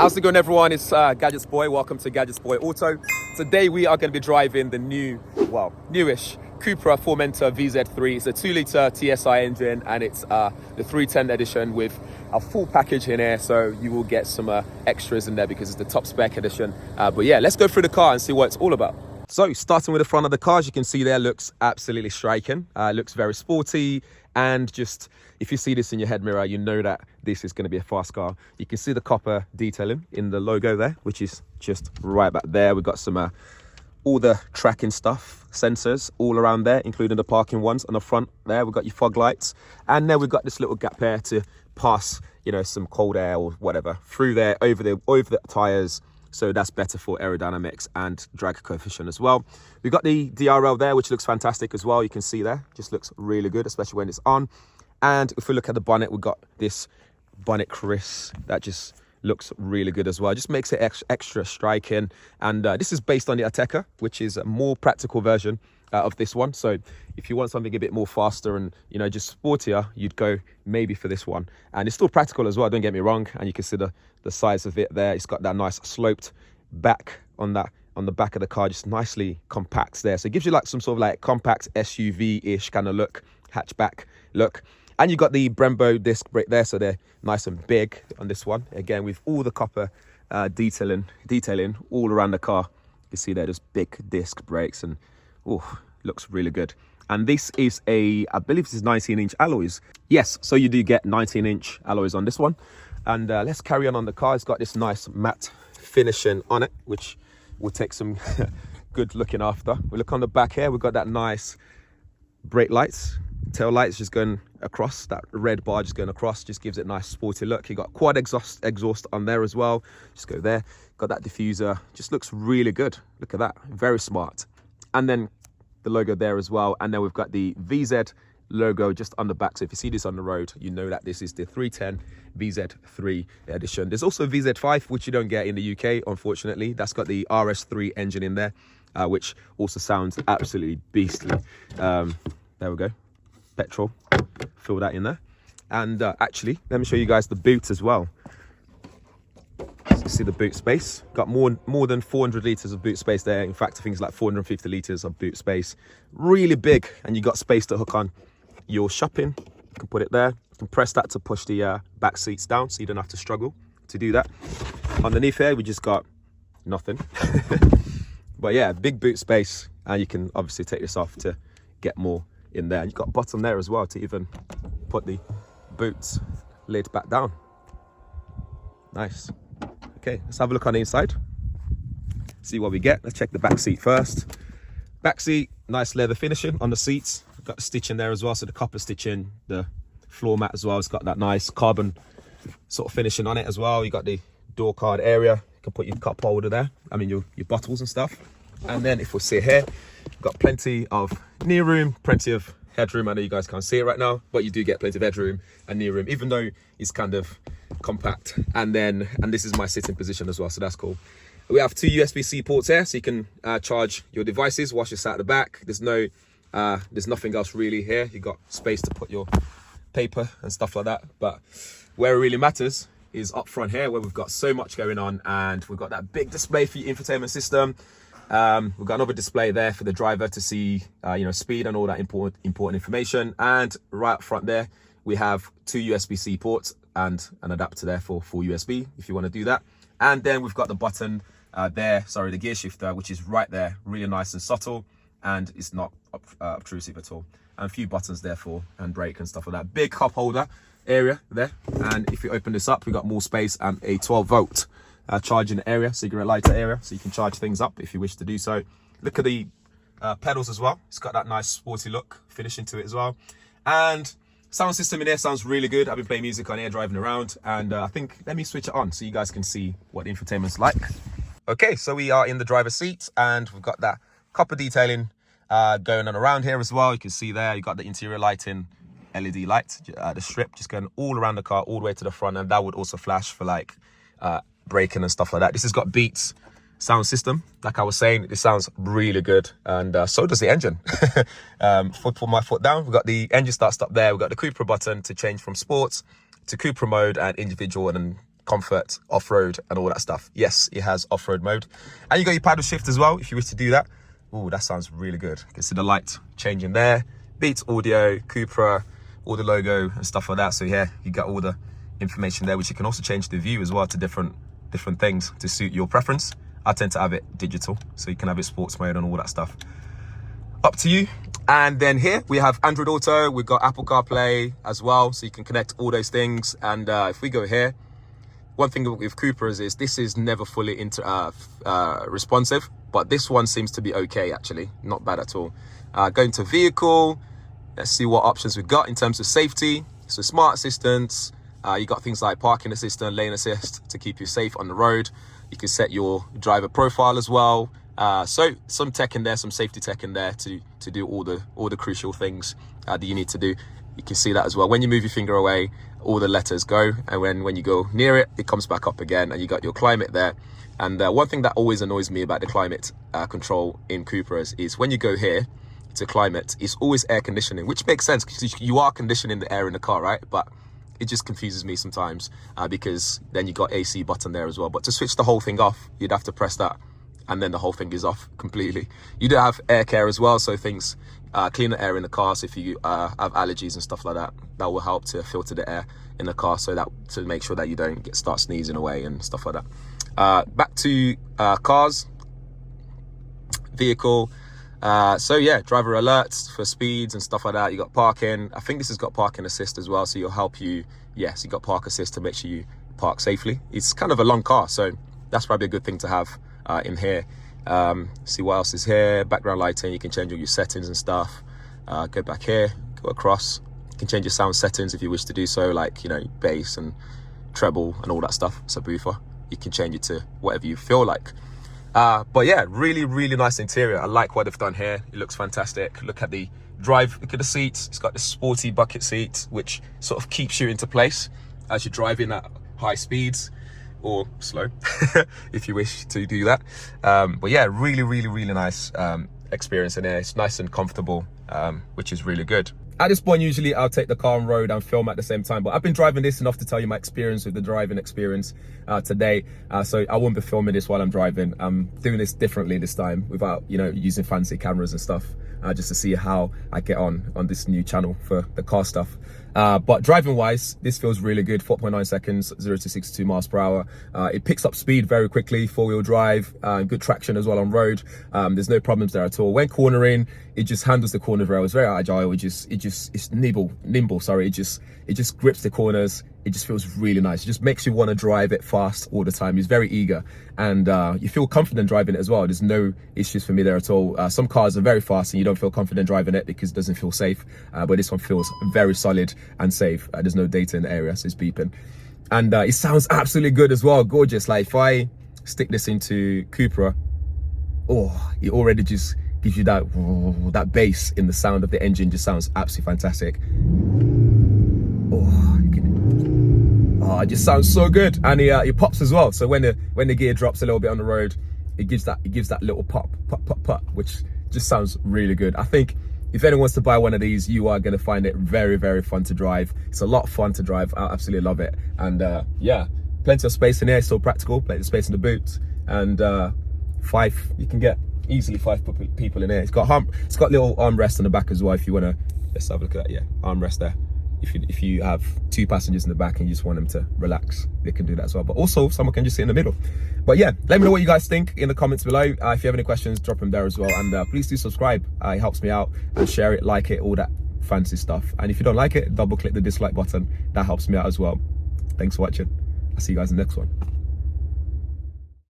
How's it going, everyone? It's GadgetsBoy. Welcome to GadgetsBoy Auto. Today we are going to be driving the newish Cupra Formentor VZ3. It's a 2-litre TSI engine, and it's the 310 edition with a full package in here. So you will get some extras in there because it's the top spec edition. But yeah, let's go through the car and see what it's all about. So starting with the front of the car, as you can see there, looks absolutely striking. Looks very sporty, and just if you see this in your head mirror, you know that this is going to be a fast car. You can see the copper detailing in the logo there, which is just right back there. We've got some all the tracking stuff, sensors all around there, including the parking ones on the front there. We've got your fog lights, and then we've got this little gap here to pass, you know, some cold air or whatever through there over the tires. So that's better for aerodynamics and drag coefficient as well. We've got the DRL there, which looks fantastic as well. You can see there, just looks really good, especially when it's on. And if we look at the bonnet, we've got this bonnet crease that just looks really good as well. It just makes it extra striking. And this is based on the Ateca, which is a more practical version of this one. So if you want something a bit more faster and, you know, just sportier, you'd go maybe for this one. And it's still practical as well, don't get me wrong. And you can see the size of it there. It's got that nice sloped back on the back of the car, just nicely compacts there. So it gives you like some sort of like compact SUV-ish kind of look, hatchback look. And you got the Brembo disc brake there, so they're nice and big on this one. Again, with all the copper detailing all around the car. You can see there, there's big disc brakes, and looks really good. And this is I believe this is 19-inch alloys. Yes, so you do get 19-inch alloys on this one. And let's carry on the car. It's got this nice matte finishing on it, which will take some good looking after. We look on the back here, we've got that nice brake lights, tail lights just going across, that red bar just going across, just gives it a nice sporty look. You got quad exhaust on there as well. Just go there. Got that diffuser, just looks really good. Look at that, very smart. And then the logo there as well. And then we've got the VZ logo just on the back. So if you see this on the road, you know that this is the 310 VZ3 edition. There's also VZ5, which you don't get in the UK, unfortunately. That's got the RS3 engine in there, which also sounds absolutely beastly. There we go, petrol, fill that in there. And actually, let me show you guys the boot as well. So you see the boot space, got more than 400 litres of boot space there. In fact, I think it's like 450 litres of boot space. Really big, and you got space to hook on your shopping. You can put it there. You can press that to push the back seats down, so you don't have to struggle to do that. Underneath here, we just got nothing. But yeah, big boot space, and you can obviously take this off to get more in there. And you've got a button there as well to even put the boot lid back down. Nice. Okay, let's have a look on the inside, see what we get. Let's check the back seat first. Back seat, nice leather finishing on the seats. Got the stitching there as well, so the copper stitching, the floor mat as well. It's got that nice carbon sort of finishing on it as well. You got the door card area. You can put your cup holder there. I mean your bottles and stuff. And then if we sit here, got plenty of knee room, plenty of headroom. I know you guys can't see it right now, but you do get plenty of headroom and knee room, even though it's kind of compact. And this is my sitting position as well, so that's cool. We have 2 USB-C ports here, so you can charge your devices whilst you're sat at the back. There's nothing else really here. You got space to put your paper and stuff like that. But where it really matters is up front here, where we've got so much going on, and we've got that big display for your infotainment system. We've got another display there for the driver to see, you know, speed and all that important information. And right up front there, we have 2 USB-C ports and an adapter there for full USB if you want to do that. And then we've got the button the gear shifter, which is right there, really nice and subtle, and it's not obtrusive at all. And a few buttons there for handbrake and stuff like that. Big cup holder area there. And if you open this up, we've got more space and a 12-volt charging area, cigarette lighter area, so you can charge things up if you wish to do so. Look at the pedals as well. It's got that nice sporty look finishing to it as well. And sound system in there sounds really good. I've been playing music on here driving around, and I think let me switch it on so you guys can see what the infotainment's like. Okay, so we are in the driver's seat, and we've got that copper detailing going on around here as well. You can see there, you got the interior lighting, LED light, the strip just going all around the car, all the way to the front, and that would also flash for like braking and stuff like that. This has got Beats sound system. Like I was saying, it sounds really good, and so does the engine. Put my foot down, we've got the engine start stop there. We've got the Cupra button to change from sports to Cupra mode and individual, and then comfort, off-road and all that stuff. Yes, it has off-road mode. And you got your paddle shift as well, if you wish to do that. Oh, that sounds really good. You can see the light changing there. Beats audio, Cupra, all the logo and stuff like that. So yeah, you got all the information there, which you can also change the view as well to different things to suit your preference. I tend to have it digital, so you can have it sports mode and all that stuff. Up to you. And then here we have Android Auto. We've got Apple CarPlay as well, so you can connect all those things. And if we go here, one thing with Cupras is this is never fully responsive, but this one seems to be okay, actually. Not bad at all. Going to vehicle, let's see what options we've got in terms of safety. So smart assistants, you got things like parking assistant, lane assist to keep you safe on the road. You can set your driver profile as well. So some tech in there, some safety tech in there to do all the crucial things that you need to do. You can see that as well. When you move your finger away, all the letters go, and when you go near it, it comes back up again, and you got your climate there. And one thing that always annoys me about the climate control in Cupras is when you go here to climate, it's always air conditioning, which makes sense because you are conditioning the air in the car, right? But it just confuses me sometimes because then you got AC button there as well. But to switch the whole thing off, you'd have to press that, and then the whole thing is off completely. You do have air care as well, so things clean the air in the car. So if you have allergies and stuff like that, that will help to filter the air in the car, so that to make sure that you don't start sneezing away and stuff like that. Back to cars, vehicle. So yeah, driver alerts for speeds and stuff like that. You got parking. I think this has got parking assist as well, so you'll help you. Yes, you got park assist to make sure you park safely. It's kind of a long car, so that's probably a good thing to have in here. See what else is here. Background lighting, you can change all your settings and stuff. Go back here, go across. You can change your sound settings if you wish to do so, like, you know, bass and treble and all that stuff. Subwoofer, you can change it to whatever you feel like. But yeah, really nice interior. I like what they've done here. It looks fantastic. Look at the drive, look at the seats. It's got the sporty bucket seats, which sort of keeps you into place as you're driving at high speeds or slow if you wish to do that. But yeah, really nice experience in here. It's nice and comfortable, which is really good. At this point, usually I'll take the car on road and film at the same time, but I've been driving this enough to tell you my experience with the driving experience today. So I won't be filming this while I'm driving. I'm doing this differently this time without, you know, using fancy cameras and stuff, just to see how I get on this new channel for the car stuff. But driving wise, this feels really good. 4.9 seconds, 0 to 62 miles per hour. It picks up speed very quickly, 4-wheel drive, good traction as well on road. There's no problems there at all. When cornering, it just handles the corner very well. It's very agile. It's nimble. Sorry, it just grips the corners. It just feels really nice. It just makes you want to drive it fast all the time. It's very eager, and you feel confident driving it as well. There's no issues for me there at all. Some cars are very fast and you don't feel confident driving it because it doesn't feel safe, but this one feels very solid and safe. There's no data in the area, so it's beeping, and it sounds absolutely good as well. Gorgeous. Like if I stick this into Cupra, oh, it already just gives you that bass in the sound of the engine. Just sounds absolutely fantastic. Oh, it just sounds so good, and it pops as well. So when the gear drops a little bit on the road, it gives that little pop, which just sounds really good. I think if anyone wants to buy one of these, you are going to find it very fun to drive. It's a lot of fun to drive. I absolutely love it, and yeah, plenty of space in here. It's so practical. Plenty of space in the boot, and you can get easily 5 people in here. It's got little armrests on the back as well if you want to. Let's have a look at that. Yeah, armrest there. If you have 2 passengers in the back and you just want them to relax, they can do that as well. But also someone can just sit in the middle. But yeah, let me know what you guys think in the comments below. If you have any questions, drop them there as well. And please do subscribe. It helps me out, and share it, like it, all that fancy stuff. And if you don't like it, double click the dislike button. That helps me out as well. Thanks for watching. I'll see you guys in the next one.